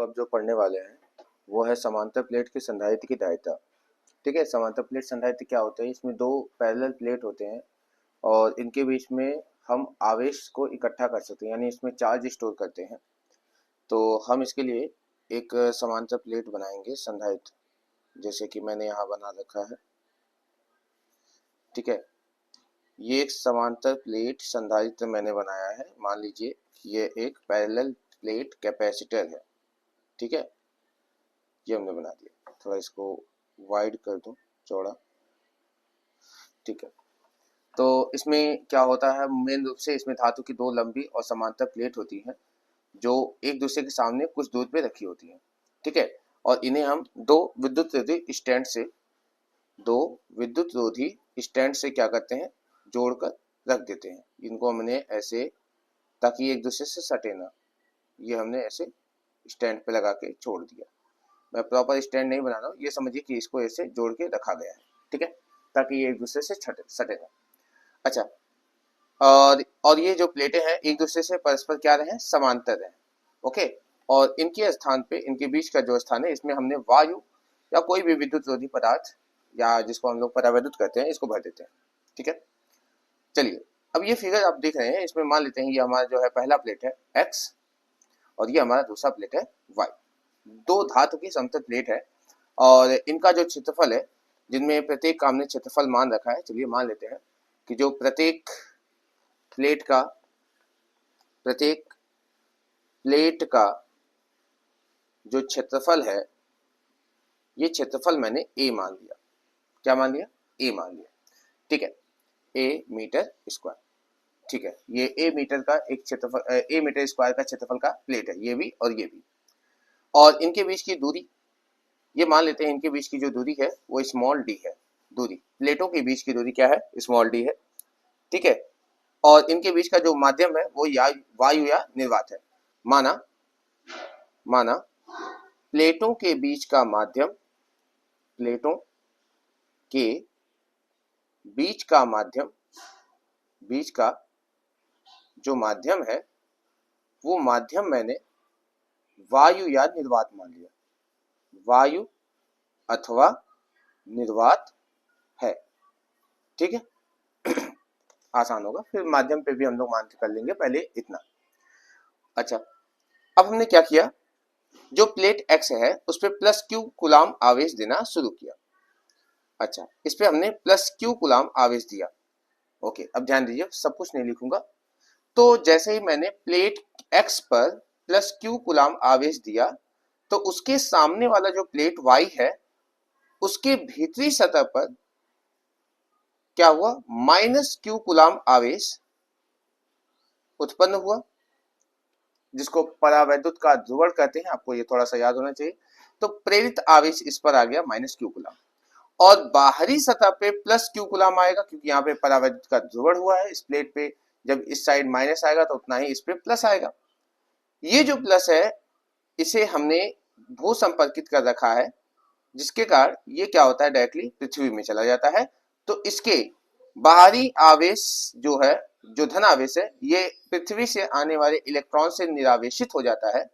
अब जो पढ़ने वाले हैं वो है समांतर प्लेट की संधारित्र की धारिता। ठीक है, समांतर प्लेट संधारित्र क्या होता है? इसमें दो पैरेलल प्लेट होते हैं और इनके बीच में हम आवेश को इकट्ठा कर सकते हैं, यानी इसमें चार्ज स्टोर करते हैं। तो हम इसके लिए एक समांतर प्लेट बनाएंगे संधारित्र, जैसे कि मैंने यहाँ बना रखा है। ठीक है, ये एक समांतर प्लेट संधारित्र मैंने बनाया है। मान लीजिए ये एक पैरेलल प्लेट कैपेसिटर है। ठीक है, ये हमने बना दिया। थोड़ा इसको वाइड कर दूं, चौड़ा। ठीक है, तो इसमें क्या होता है, मेन रूप से इसमें धातु की दो लंबी और समांतर प्लेट होती हैं जो एक दूसरे के सामने कुछ दूर पे रखी होती हैं। ठीक है, और इन्हें हम दो विद्युत रोधी स्टैंड से क्या करते हैं, जोड़कर रख देते हैं। इनको हमने ऐसे, ताकि एक दूसरे से सटे ना, ये हमने ऐसे स्टैंड पे लगा के छोड़ दिया। मैं प्रॉपर स्टैंड नहीं बना रहा हूँ, ये समझिए कि इसको ऐसे जोड़ के रखा गया है। ठीक है, ताकि ये एक दूसरे से सटे ना। अच्छा, और ये जो प्लेटें हैं एक दूसरे से परस्पर क्या रहे, समांतर रहे। ओके, और इनके स्थान पे, इनके बीच का जो स्थान है, इसमें हमने वायु या कोई भी विद्युत रोधी पदार्थ, या जिसको हम लोग परावैद्युत कहते हैं, इसको भर देते हैं। ठीक है, चलिए अब ये फिगर आप देख रहे हैं, इसमें मान लेते हैं ये हमारा जो है पहला प्लेट है x और ये हमारा दूसरा प्लेट है y। दो धातु की समतल प्लेट है और इनका जो क्षेत्रफल है, जिनमें प्रत्येक का हमने क्षेत्रफल मान रखा है। चलिए मान लेते हैं कि जो प्रत्येक प्लेट का जो क्षेत्रफल है, ये क्षेत्रफल मैंने a मान लिया। क्या मान लिया? a मान लिया। ठीक है, a मीटर स्क्वायर। ठीक है, ये a मीटर का एक क्षेत्रफल, a मीटर स्क्वायर का क्षेत्रफल का प्लेट है, ये भी और ये भी। और इनके बीच की दूरी, ये मान लेते हैं इनके बीच की जो दूरी है वो स्मॉल d है। दूरी, प्लेटों के बीच की दूरी क्या है? स्मॉल d है। ठीक है, और इनके बीच का जो माध्यम है वो वायु या निर्वात है। माना प्लेटों के बीच का माध्यम, प्लेटों के बीच का माध्यम, बीच का जो माध्यम है वो माध्यम मैंने वायु या निर्वात मान लिया। वायु अथवा निर्वात है। ठीक है, आसान होगा, फिर माध्यम पे भी हम लोग मान कर लेंगे, पहले इतना। अच्छा, अब हमने क्या किया, जो प्लेट x है उस पर प्लस q कूलाम आवेश देना शुरू किया। अच्छा, इस पे हमने प्लस q कूलाम आवेश दिया। ओके, अब ध्यान दीजिए, सब कुछ नहीं लिखूंगा। तो जैसे ही मैंने प्लेट x पर प्लस q कूलाम आवेश दिया, तो उसके सामने वाला जो प्लेट y है उसके भीतरी सतह पर क्या हुआ, माइनस q कूलाम आवेश उत्पन्न हुआ, जिसको परावैद्युत का ध्रुवण कहते हैं। आपको ये थोड़ा सा याद होना चाहिए। तो प्रेरित आवेश इस पर आ गया माइनस q कूलाम, और बाहरी सतह पे प्लस q कूलाम आएगा, क्योंकि यहाँ पे परावैद्युत का ध्रुवण हुआ है। इस प्लेट पे जब इस साइड माइनस आएगा तो उतना ही इस पे प्लस आएगा। ये जो प्लस है इसे हमने भू संपर्कित कर रखा है, जिसके कारण ये क्या होता है, डायरेक्टली पृथ्वी में चला जाता है। तो इसके बाहरी आवेश जो है, जो धन आवेश है, ये पृथ्वी से आने वाले इलेक्ट्रॉन से निरावेशित हो जाता है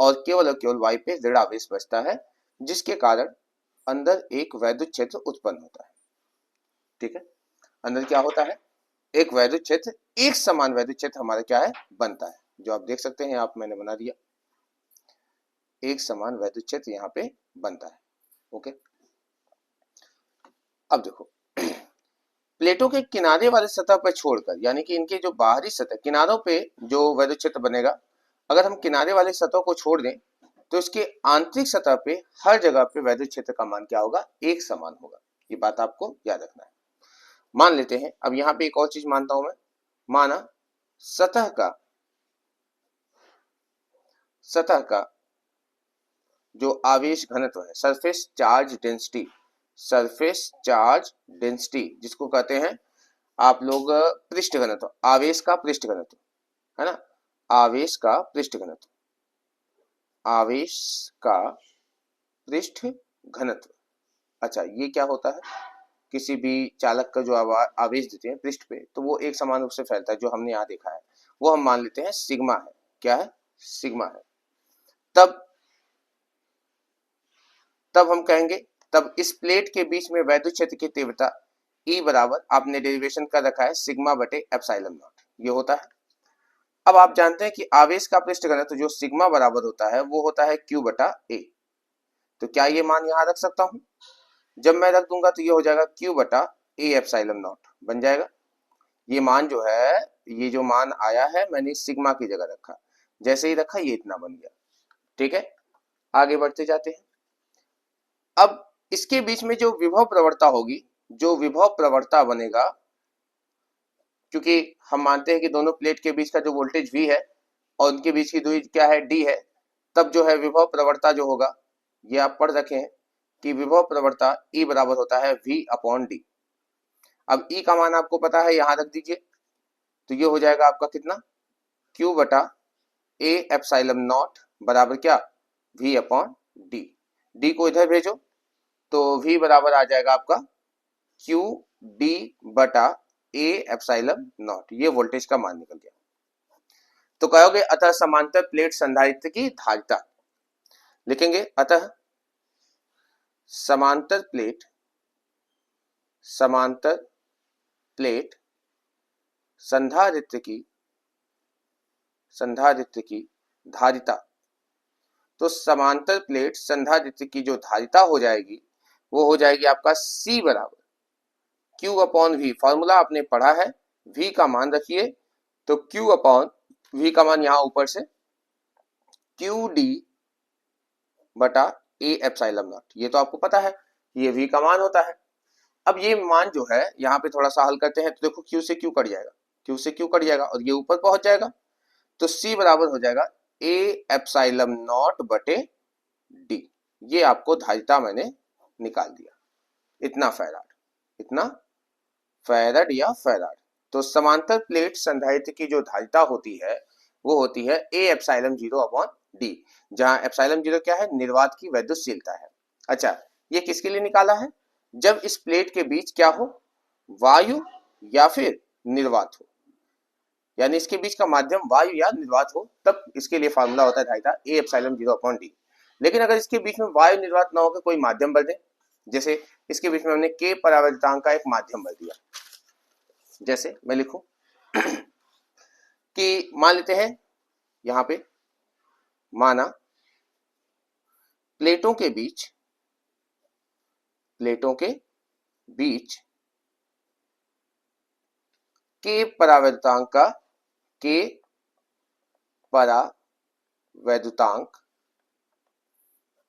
और केवल y पे ऋण आवेश बचता है, जिसके कारण अंदर एक वैद्युत क्षेत्र उत्पन्न होता है। ठीक है, अंदर क्या होता है, एक वैद्युत क्षेत्र, एक समान वैद्युत क्षेत्र हमारा क्या है, बनता है। जो आप देख सकते हैं, आप मैंने बना दिया, एक समान वैद्युत क्षेत्र यहाँ पे बनता है। ओके, अब देखो, प्लेटों के किनारे वाले सतह पर छोड़कर, यानी कि इनके जो बाहरी सतह, किनारों पे जो वैद्युत क्षेत्र बनेगा, अगर हम किनारे वाले सतह को छोड़ दें तो इसके आंतरिक सतह पे हर जगह पे वैद्युत क्षेत्र का मान क्या होगा, एक समान होगा। ये बात आपको याद रखना है। मान लेते हैं, अब यहाँ पे एक और चीज मानता हूं मैं। माना सतह का जो आवेश घनत्व है, सरफेस चार्ज डेंसिटी, जिसको कहते हैं आप लोग पृष्ठ घनत्व, आवेश का पृष्ठ घनत्व, है ना, आवेश का पृष्ठ घनत्व। अच्छा, ये क्या होता है, किसी भी चालक का जो आवेश देते हैं पृष्ठ पे, तो वो एक समान रूप से फैलता है, जो हमने यहाँ देखा है, वो हम मान लेते हैं सिग्मा है। क्या है? सिग्मा है। तब तब हम कहेंगे, तब इस प्लेट के बीच में वैद्युत क्षेत्र की तीव्रता E बराबर, आपने डेरिवेशन कर रखा है सिग्मा बटे एप्सिलॉन नॉट, ये होता है। अब आप जानते हैं कि आवेश का पृष्ठ घनत्व जो सिग्मा बराबर होता है वो होता है Q बटा A। तो क्या ये मान यहां रख सकता हूं? जब मैं रख दूंगा तो ये हो जाएगा Q बटा A एप्सिलॉन नॉट बन जाएगा। ये मान जो है, ये जो मान आया है मैंने सिग्मा की जगह रखा, जैसे ही रखा ये इतना बन गया। ठीक है, आगे बढ़ते जाते हैं। अब इसके बीच में जो विभव प्रवणता होगी, जो विभव प्रवणता बनेगा, क्योंकि हम मानते हैं कि दोनों प्लेट के बीच का जो वोल्टेज V है और उनके बीच की दूरी क्या है, D है, तब जो है विभव प्रवणता जो होगा, ये आप पढ़ रखे हैं कि विभव प्रवणता E बराबर होता है V अपॉन D। अब E का मान आपको पता है, यहां रख दीजिए, तो ये हो जाएगा आपका कितना, Q बटा A एप्सिलॉन नॉट बराबर क्या, V अपॉन D। D को इधर भेजो तो V बराबर आ जाएगा आपका Q D बटा A एप्सिलॉन नॉट, ये वोल्टेज का मान निकल गया। तो कहोगे अतः समांतर प्लेट संधारित्र की धारिता, लिखेंगे अतः समांतर प्लेट संधारित्र की धारिता। तो समांतर प्लेट संधारित्र की जो धारिता हो जाएगी वो हो जाएगी आपका C बराबर Q अपॉन V। फॉर्मूला आपने पढ़ा है, V का मान रखिए, तो Q अपॉन V का मान यहां ऊपर से QD बटा A एप्सिलॉन नॉट, ये तो आपको पता है, ये V का मान होता है। अब ये मान जो है यहाँ पे थोड़ा सा हल करते हैं तो देखो Q से Q कट जाएगा, Q से Q कट जाएगा और ये ऊपर पहुंच जाएगा, तो C बराबर हो जाएगा A एप्सिलॉन नॉट बटे D। ये आपको धारिता मैंने निकाल दिया, इतना फैराड या फैराड। तो समांतर प्लेट संधारित्र की जो धारिता होती है वो होती है A एप्सिलॉन 0 अपॉन D, जहां एप्सिलॉन 0 क्या है, निर्वात की वैद्युतशीलता है। अच्छा, ये किसके लिए निकाला है, जब इस प्लेट के बीच क्या हो, वायु या फिर निर्वात हो, यानी इसके बीच का माध्यम वायु या निर्वात हो, तब इसके लिए फार्मूला होता है धारिता A एप्सिलॉन 0 अपॉन D। लेकिन अगर इसके बीच में वायु निर्वात ना होकर कोई माध्यम भर दे, जैसे इसके बीच में हमने K परावर्तकांक का एक माध्यम भर दिया, जैसे मैं लिखूं कि मान लेते हैं यहां पे, माना प्लेटों के बीच K परावर्तकांक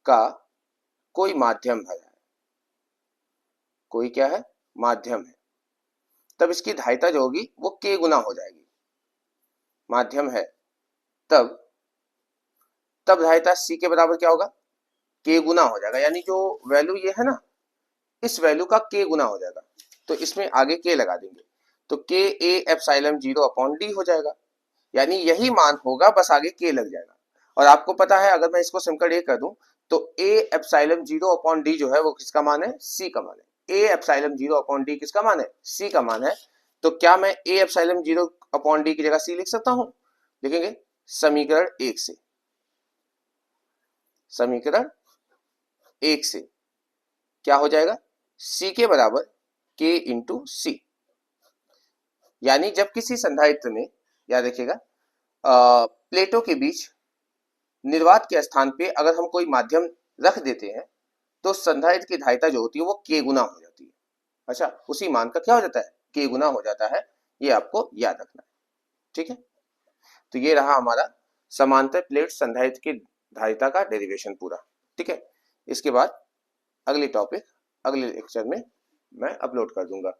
का कोई माध्यम है, कोई क्या है, माध्यम है, तब इसकी धारिता जो होगी वो K गुना हो जाएगी। माध्यम है तब धारिता C के बराबर क्या होगा, K गुना हो जाएगा, यानी जो वैल्यू ये है ना, इस वैल्यू का K गुना हो जाएगा, तो इसमें आगे K लगा देंगे, तो K A epsilon 0 upon D हो जाएगा, यानी यही मान होगा, बस आगे K लग जाएगा। और आपको पता है अगर मैं इसको सिंपल A कर दूं तो A एप्सिलॉन 0 अपॉन D जो है वो किसका मान है, C का मान है। A एप्सिलॉन 0 अपॉन D किसका मान है, C का मान है। तो क्या मैं A एप्सिलॉन 0 अपॉन D की जगह C लिख सकता हूं, लिखेंगे समीकरण 1 से, समीकरण 1 से क्या हो जाएगा, C के बराबर K इंटू C। यानी जब किसी संधारित्र में, याद रखिएगा, प्लेटों के बीच निर्वात के स्थान पे अगर हम कोई माध्यम रख देते हैं तो संधारित्र की धारिता जो होती है वो K गुना हो जाती है। अच्छा, उसी मान का क्या हो जाता है, K गुना हो जाता है, ये आपको याद रखना है। ठीक है, तो ये रहा हमारा समांतर प्लेट संधारित्र की धारिता का डेरिवेशन पूरा। ठीक है, इसके बाद अगले टॉपिक अगले लेक्चर में मैं अपलोड कर दूंगा।